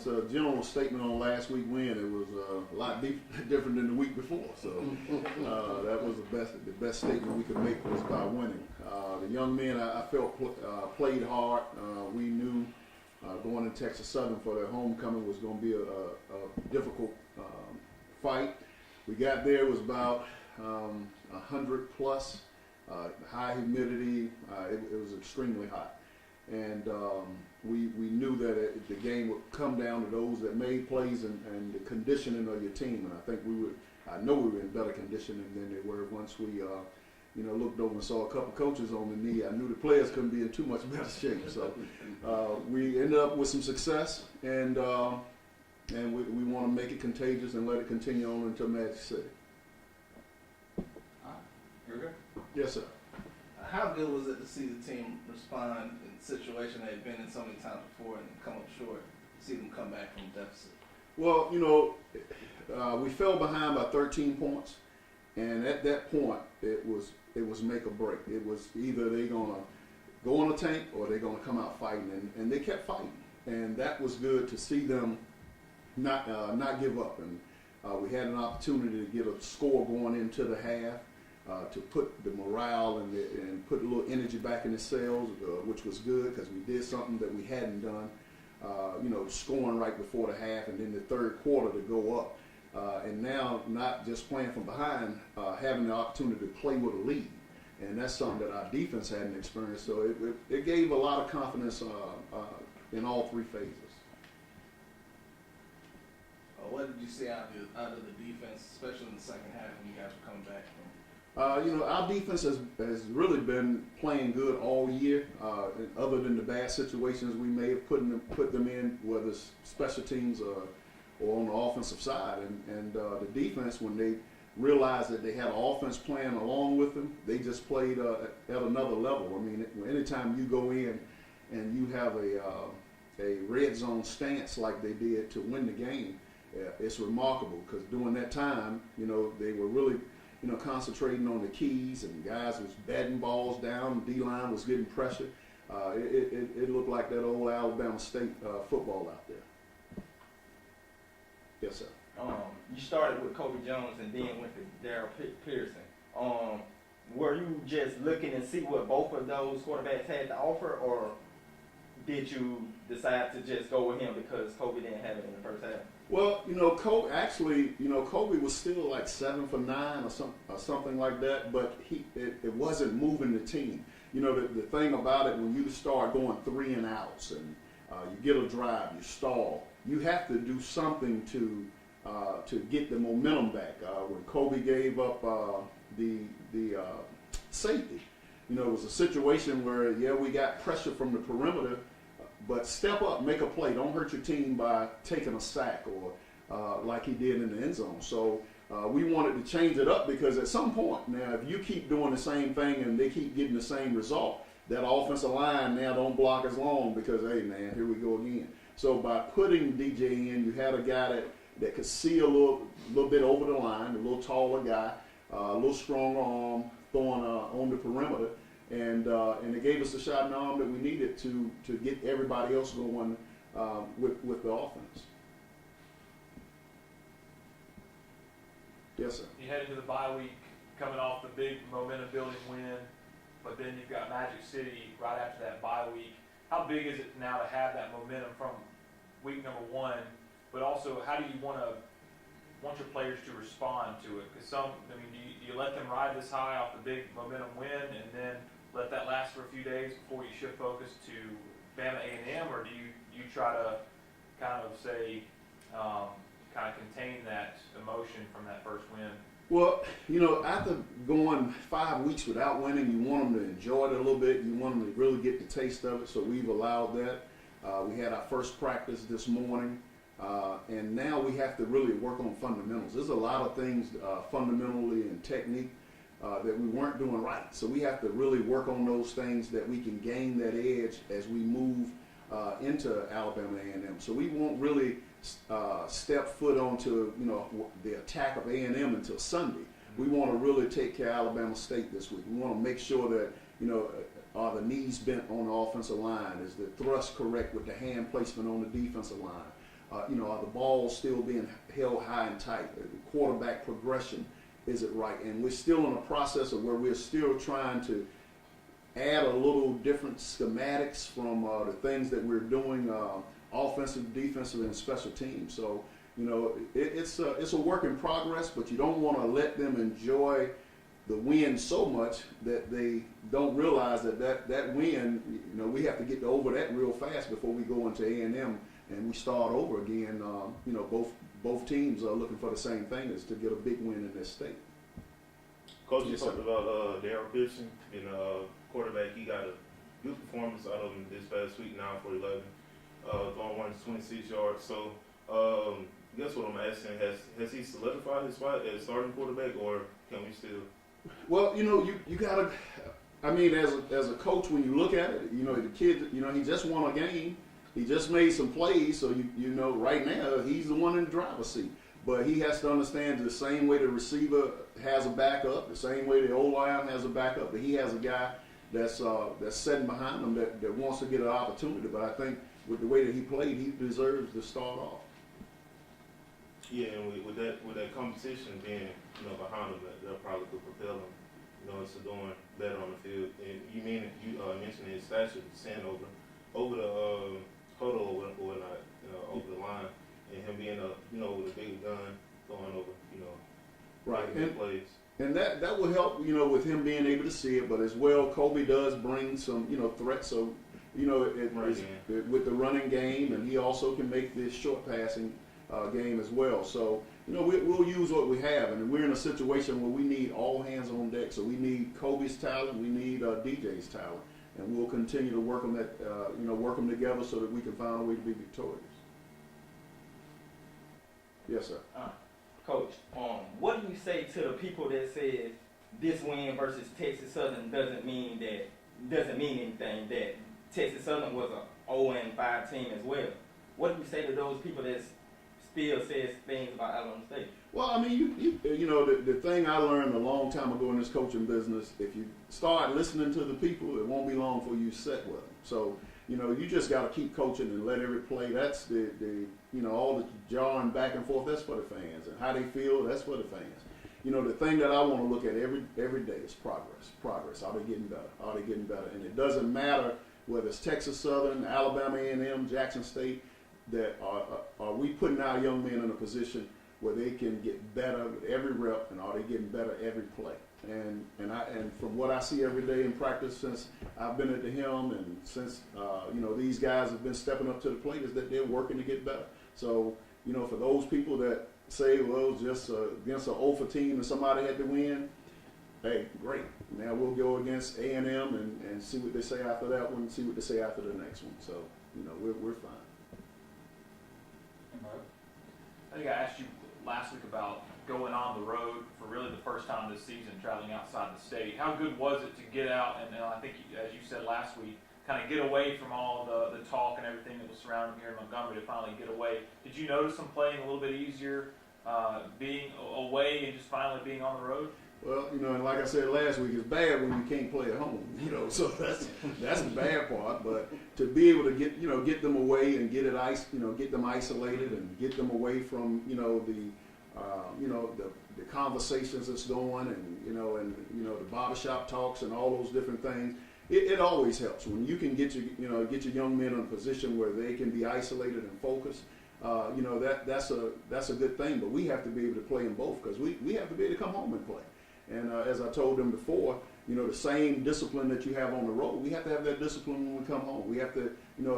That's a general statement on last week's win. It was a lot different than the week before. So that was the best statement we could make was by winning. The young men, I felt, played hard. We knew going to Texas Southern for their homecoming was going to be a difficult fight. We got there, it was about 100 plus, high humidity. It was extremely hot. And we knew that the game would come down to those that made plays and the conditioning of your team. And I think I know we were in better conditioning than they were once we looked over and saw a couple coaches on the knee. I knew the players couldn't be in too much better shape. So we ended up with some success, and we want to make it contagious and let it continue on until Magic City. You're good? Yes, sir. How good was it to see the team respond in a situation they've been in so many times before and come up short, see them come back from deficit? Well, we fell behind by 13 points, and at that point, it was make or break. It was either they're going to go on the tank or they're going to come out fighting, and they kept fighting, and that was good to see them not give up. And we had an opportunity to get a score going into the half. To put the morale and put a little energy back in the cells, which was good because we did something that we hadn't done, scoring right before the half and then the third quarter to go up. And now not just playing from behind, having the opportunity to play with a lead. And that's something that our defense hadn't experienced. So it gave a lot of confidence in all three phases. What did you see out of the defense, especially in the second half when you guys were coming back from? Our defense has really been playing good all year, other than the bad situations we may have put them in, whether it's special teams or on the offensive side. And the defense, when they realized that they had an offense playing along with them, they just played at another level. I mean, anytime you go in and you have a red zone stance like they did to win the game, it's remarkable because during that time, they were really concentrating on the keys, and guys was batting balls down. D-line was getting pressure. It looked like that old Alabama State football out there. Yes, sir. You started with Kobe Jones and then went to Darrell Pearson. Were you just looking and see what both of those quarterbacks had to offer, or did you decide to just go with him because Kobe didn't have it in the first half? Well, Kobe was still like 7 for 9 or something like that, but it wasn't moving the team. The thing about it, when you start going 3 and outs and you get a drive, you stall, you have to do something to get the momentum back. When Kobe gave up the safety, it was a situation where, we got pressure from the perimeter, but step up, make a play. Don't hurt your team by taking a sack or like he did in the end zone. So we wanted to change it up because at some point, now if you keep doing the same thing and they keep getting the same result, that offensive line now don't block as long because, hey, man, here we go again. So by putting DJ in, you had a guy that could see a little bit over the line, a little taller guy, a little stronger arm, throwing on the perimeter. And it gave us the shot in the arm that we needed to get everybody else going with the offense. Yes, sir. You head into the bye week, coming off the big momentum-building win, but then you've got Magic City right after that bye week. How big is it now to have that momentum from week number 1? But also, how do you want your players to respond to it? Because do you let them ride this high off the big momentum win and then let that last for a few days before you shift focus to Bama A&M, or do you try to kind of say, kind of contain that emotion from that first win? Well, after going 5 weeks without winning, you want them to enjoy it a little bit. You want them to really get the taste of it, so we've allowed that. We had our first practice this morning, and now we have to really work on fundamentals. There's a lot of things fundamentally and technique that we weren't doing right. So we have to really work on those things that we can gain that edge as we move into Alabama A&M. So we won't really step foot onto the attack of A&M until Sunday. We want to really take care of Alabama State this week. We want to make sure that are the knees bent on the offensive line? Is the thrust correct with the hand placement on the defensive line? are the balls still being held high and tight? The quarterback progression, is it right? And we're still in a process of where we're still trying to add a little different schematics from the things that we're doing, offensive, defensive, and special teams. So, it's a work in progress, but you don't want to let them enjoy the win so much that they don't realize that win, we have to get over that real fast before we go into A&M and we start over again. Both teams are looking for the same thing, is to get a big win in this state. Coach, you talked about Darryl Pearson and quarterback. He got a good performance out of him this past week, 9 for 11, throwing 126 yards. So, guess what I'm asking? Has he solidified his spot as starting quarterback, or can we still? Well, you gotta. I mean, as a coach, when you look at it, the kid, he just won a game. He just made some plays, so right now he's the one in the driver's seat. But he has to understand the same way the receiver has a backup, the same way the O-line has a backup, that he has a guy that's sitting behind him that wants to get an opportunity. But I think with the way that he played, he deserves to start off. Yeah, and with that competition being behind him, that probably could propel him into doing better on the field. And you mentioned his stature, saying over the huddle or whatnot, over the line, and him being with a big gun going over, right, big plays. And that will help, with him being able to see it. But as well, Kobe does bring some, threats. So, with the running game, and he also can make this short passing game as well. So, we'll use what we have, and we're in a situation where we need all hands on deck. So we need Kobe's talent, we need DJ's talent, and we'll continue to work on that, work them together so that we can find a way to be victorious. Yes, sir. Coach, what do you say to the people that says this win versus Texas Southern doesn't mean anything? That Texas Southern was a 0-5 team as well. What do you say to those people that still says things about Alabama State? Well, I mean, the thing I learned a long time ago in this coaching business, if you start listening to the people, it won't be long before you set with them. So, you just got to keep coaching and let every play. That's the all the jarring back and forth, that's for the fans. And how they feel, that's for the fans. The thing that I want to look at every day is progress. Progress. Are they getting better? Are they getting better? And it doesn't matter whether it's Texas Southern, Alabama A&M, Jackson State, that are we putting our young men in a position where they can get better with every rep, and are they getting better every play? And from what I see every day in practice since I've been at the helm, and since these guys have been stepping up to the plate, is that they're working to get better. So for those people that say, well, just against an 0 for team and somebody had to win, hey, great. Now we'll go against A&M and see what they say after that one, see what they say after the next one. So we're fine. I think I asked you last week about going on the road for really the first time this season, traveling outside the state. How good was it to get out and I think, as you said last week, kind of get away from all the talk and everything that was surrounding here in Montgomery to finally get away? Did you notice them playing a little bit easier, being away and just finally being on the road? Well, and like I said last week, it's bad when you can't play at home, so that's the bad part. But to be able to get them away and get them isolated and get them away from, the conversations that's going and the barbershop talks and all those different things, it always helps when you can get your young men in a position where they can be isolated and focused. That's a good thing. But we have to be able to play in both, because we have to be able to come home and play. And as I told them before, the same discipline that you have on the road, we have to have that discipline when we come home. We have to,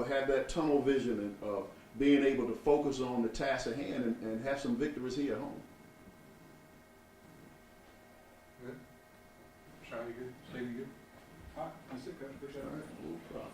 have that tunnel vision of being able to focus on the task at hand and have some victories here at home. Good. Sean, you good? Steve, you good? All right, that's it, Coach. Appreciate it. All right, no problem.